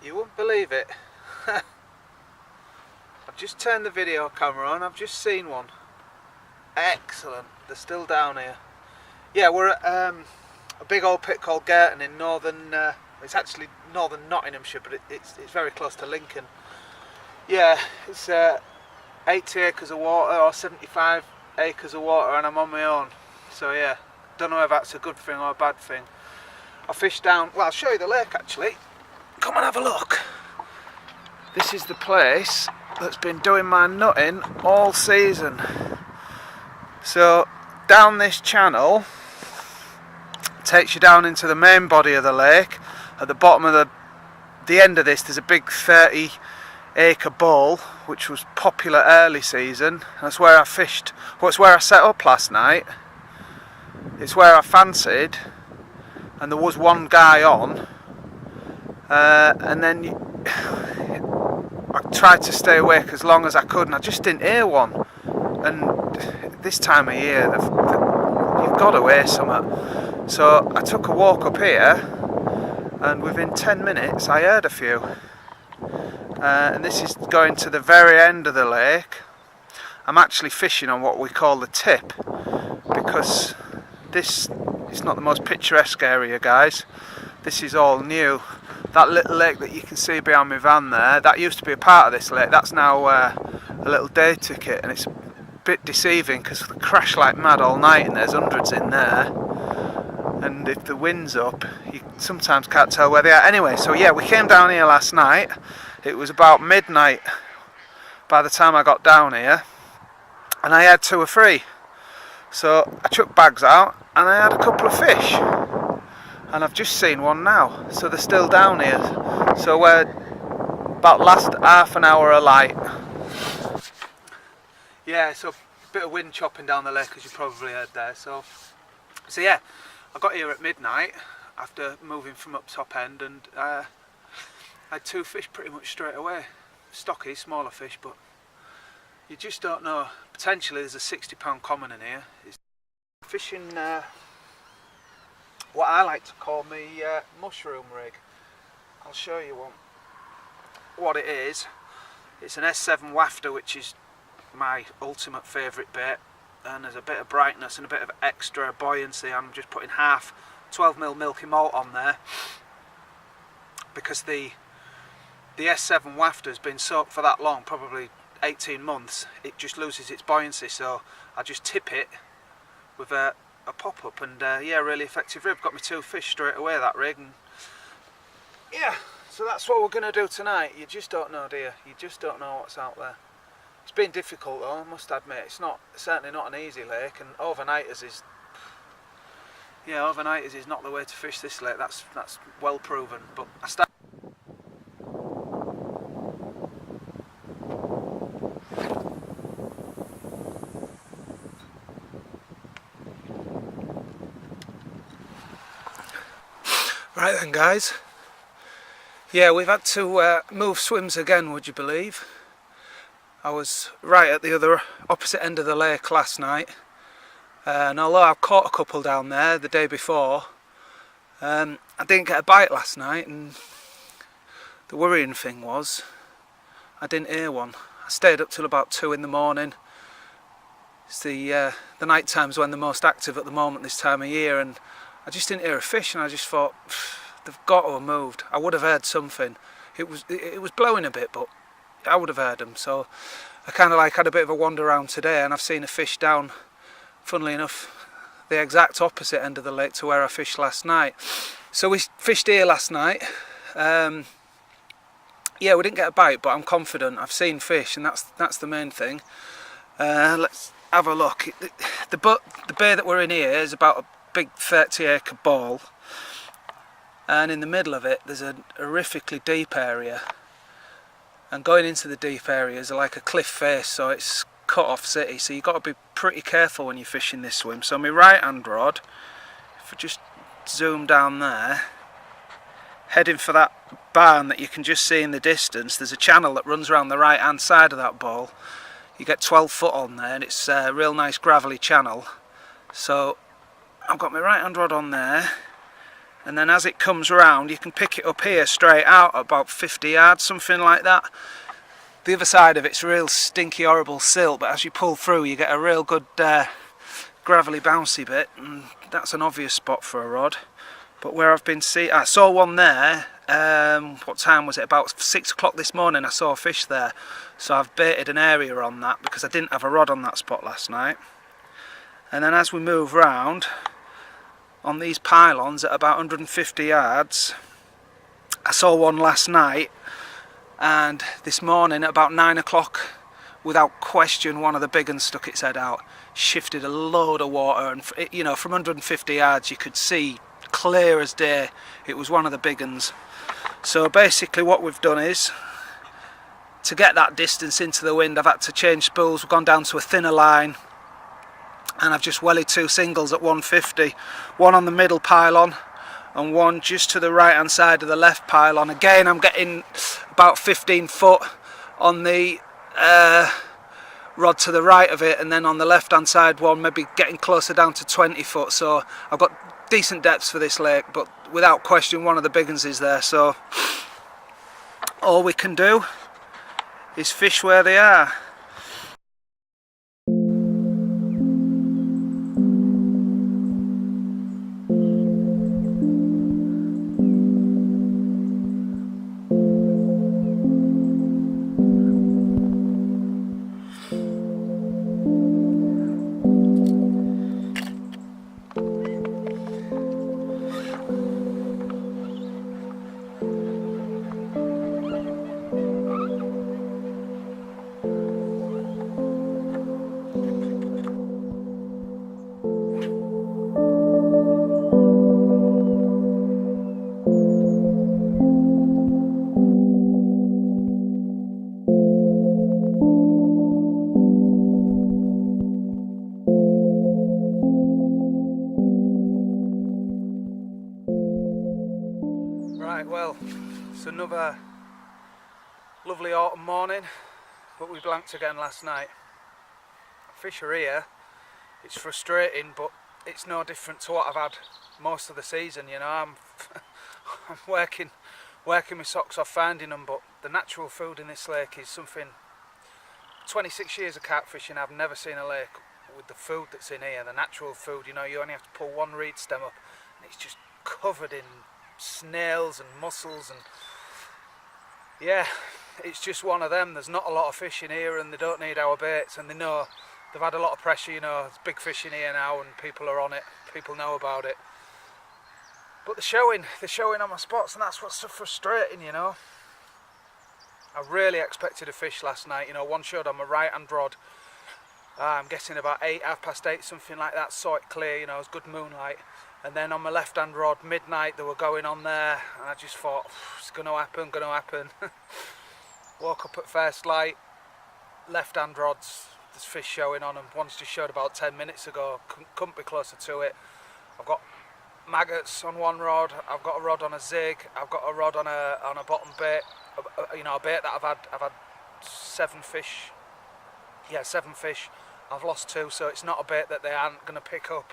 You wouldn't believe it. I've just turned the video camera on, I've just seen one. Excellent, they're still down here. Yeah, we're at a big old pit called Girton in northern, it's actually northern Nottinghamshire, but it's very close to Lincoln. Yeah, it's 80 acres of water, or 75 acres of water, and I'm on my own. So yeah, don't know if that's a good thing or a bad thing. I fished down, well, I'll show you the lake actually. Come and have a look. This is the place that's been doing my nutting all season. So down this channel takes you down into the main body of the lake. At the bottom of the end of this, there's a big 30-acre bowl which was popular early season. That's where I fished. Well, it's where I set up last night. It's where I fancied, and there was one guy on, and then I tried to stay awake as long as I could, and I just didn't hear one. And this time of year, you've got to hear something. So I took a walk up here, and within 10 minutes I heard a few. And this is going to the very end of the lake. I'm actually fishing on what we call the tip, because this is not the most picturesque area, guys. This is all new. That little lake that you can see behind my van there, that used to be a part of this lake. That's now a little day ticket, and it's a bit deceiving because they crash like mad all night, and there's hundreds in there. And if the wind's up, you sometimes can't tell where they are. Anyway, so yeah, we came down here last night. It was about midnight by the time I got down here, and I had 2 or 3. So I chucked bags out and I had a couple of fish, and I've just seen one now, so they're still down here. So we're about last half an hour of light. Yeah, so a bit of wind chopping down the lake, as you probably heard there. So yeah, I got here at midnight after moving from up top end, and I had 2 fish pretty much straight away. Stocky, smaller fish, but you just don't know. Potentially there's a 60-pound common in here. It's fishing what I like to call my mushroom rig. I'll show you what it is. It's an S7 wafter, which is my ultimate favourite bait, and there's a bit of brightness and a bit of extra buoyancy. I'm just putting half 12mm milky malt on there, because the S7 wafter has been soaked for that long, probably 18 months, it just loses its buoyancy. So I just tip it with a pop-up, and yeah, really effective rig. Got me 2 fish straight away, that rig. And yeah, so that's what we're going to do tonight. You just don't know, do you? You just don't know what's out there. It's been difficult though, I must admit. It's certainly not an easy lake, and overnighters is not the way to fish this lake. That's well proven. But I start. Right then, guys. Yeah, we've had to move swims again, would you believe? I was right at the other opposite end of the lake last night, and although I caught a couple down there the day before, I didn't get a bite last night, and the worrying thing was I didn't hear one. I stayed up till about 2 in the morning. It's the night times when they're most active at the moment this time of year, and I just didn't hear a fish, and I just thought, they've got to have moved. I would have heard something. It was blowing a bit, but I would have heard them. So I kind of had a bit of a wander around today, and I've seen a fish down, funnily enough, the exact opposite end of the lake to where I fished last night. So we fished here last night. Yeah, we didn't get a bite, but I'm confident I've seen fish, and that's the main thing. Let's have a look. The bay that we're in here is about a big 30-acre ball, and in the middle of it there's a horrifically deep area, and going into the deep area is like a cliff face, so it's cut off city, so you've got to be pretty careful when you're fishing this swim. So my right hand rod, if I just zoom down there, heading for that barn that you can just see in the distance, there's a channel that runs around the right hand side of that ball. You get 12 foot on there, and it's a real nice gravelly channel. So I've got my right hand rod on there, and then as it comes round you can pick it up here straight out at about 50 yards, something like that. The other side of it's real stinky horrible silt, but as you pull through you get a real good gravelly bouncy bit, and that's an obvious spot for a rod. But where I've been I saw one there, what time was it, about 6 o'clock this morning I saw a fish there, so I've baited an area on that because I didn't have a rod on that spot last night. And then as we move round on these pylons at about 150 yards, I saw one last night, and this morning at about 9 o'clock, without question, one of the big ones stuck its head out, shifted a load of water, and you know, from 150 yards you could see clear as day it was one of the big ones. So basically what we've done is, to get that distance into the wind, I've had to change spools. We've gone down to a thinner line, and I've just wellied 2 singles at 150, one on the middle pylon and one just to the right hand side of the left pylon. Again, I'm getting about 15 foot on the rod to the right of it, and then on the left hand side one maybe getting closer down to 20 foot. So I've got decent depths for this lake, but without question one of the big ones is there, so all we can do is fish where they are. Right, well, it's another lovely autumn morning, but we blanked again last night. Fish are here. It's frustrating, but it's no different to what I've had most of the season. You know, I'm working my socks off finding them, but the natural food in this lake is something. 26 years of carp fishing, I've never seen a lake with the food that's in here. The natural food, you know, you only have to pull one reed stem up and it's just covered in snails and mussels, and yeah, it's just one of them. There's not a lot of fish in here, and they don't need our baits, and they know they've had a lot of pressure. You know, there's big fish in here now and people are on it, people know about it, but they're showing on my spots, and that's what's so frustrating. You know, I really expected a fish last night. You know, one showed on my right hand rod, I'm guessing about 8, 8:30, something like that. Saw it clear, you know, it was good moonlight. And then on my left hand rod, midnight, they were going on there, and I just thought, it's going to happen. Woke up at first light, left hand rods, there's fish showing on them. One's just showed about 10 minutes ago, couldn't be closer to it. I've got maggots on one rod, I've got a rod on a zig, I've got a rod on a bottom bait, you know, a bait that I've had 7 fish. Yeah, 7 fish. I've lost 2, so it's not a bait that they aren't going to pick up.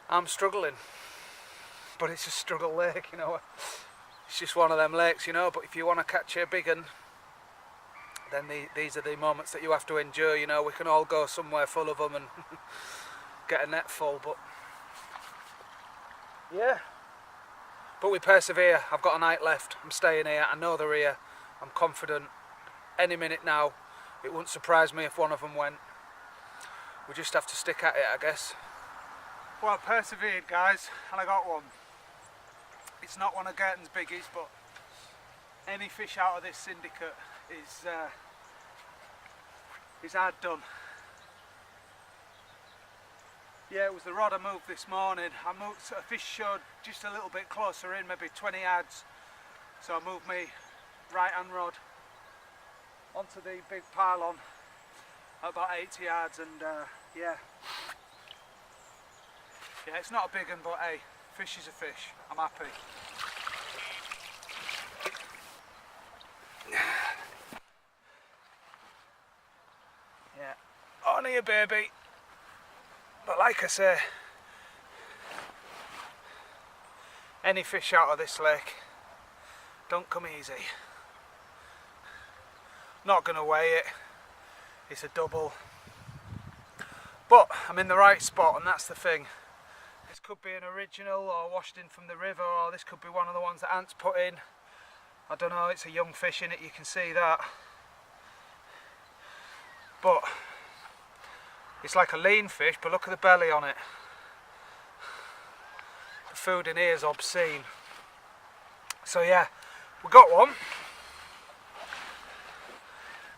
I'm struggling, but it's a struggle lake, you know. It's just one of them lakes, you know, but if you want to catch a big one, then these are the moments that you have to endure. You know, we can all go somewhere full of them and get a net full, but yeah, but we persevere. I've got a night left, I'm staying here, I know they're here, I'm confident. Any minute now, it wouldn't surprise me if one of them went. We just have to stick at it, I guess. Well, I persevered, guys, and I got one. It's not one of Girton's biggies, but any fish out of this syndicate is hard done. Yeah, it was the rod I moved this morning. A fish showed just a little bit closer in, maybe 20 yards. So I moved my right hand rod onto the big pylon at about 80 yards, and yeah. Yeah, it's not a big one, but hey, fish is a fish. I'm happy. Yeah, on here, baby. But like I say, any fish out of this lake don't come easy. Not gonna weigh it. It's a double. But I'm in the right spot, and that's the thing. This could be an original or washed in from the river, or this could be one of the ones that Ant's put in. I don't know, it's a young fish in it, you can see that. But it's like a lean fish, but look at the belly on it. The food in here is obscene. So yeah, we got one.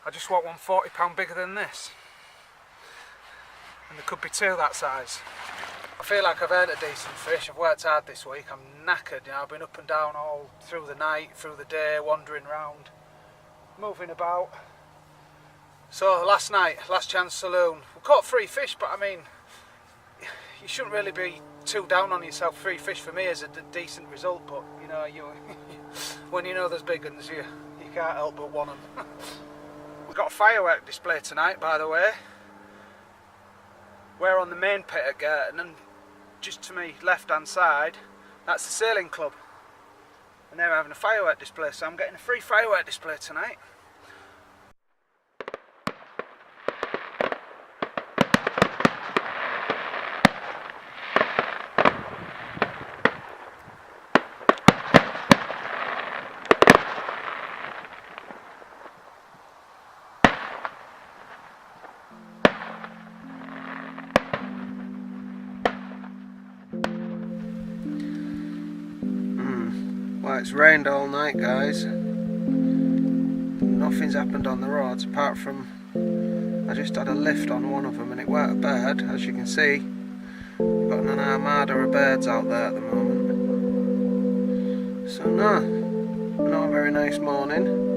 I just want one 40 pound bigger than this. And there could be two that size. I feel like I've earned a decent fish. I've worked hard this week. I'm knackered, you know. I've been up and down all through the night, through the day, wandering around, moving about. So last night, last chance saloon. We caught 3 fish, but I mean, you shouldn't really be too down on yourself. 3 fish for me is a decent result, but you know, when you know there's big ones, you can't help but want them. We've got a firework display tonight, by the way. We're on the main pit at Girton, and just to me left hand side, that's the sailing club. And they're having a firework display, so I'm getting a free firework display tonight. Well, it's rained all night, guys. Nothing's happened on the roads apart from I just had a lift on one of them and it weren't a bird, as you can see. We've got an armada of birds out there at the moment. So no, not a very nice morning.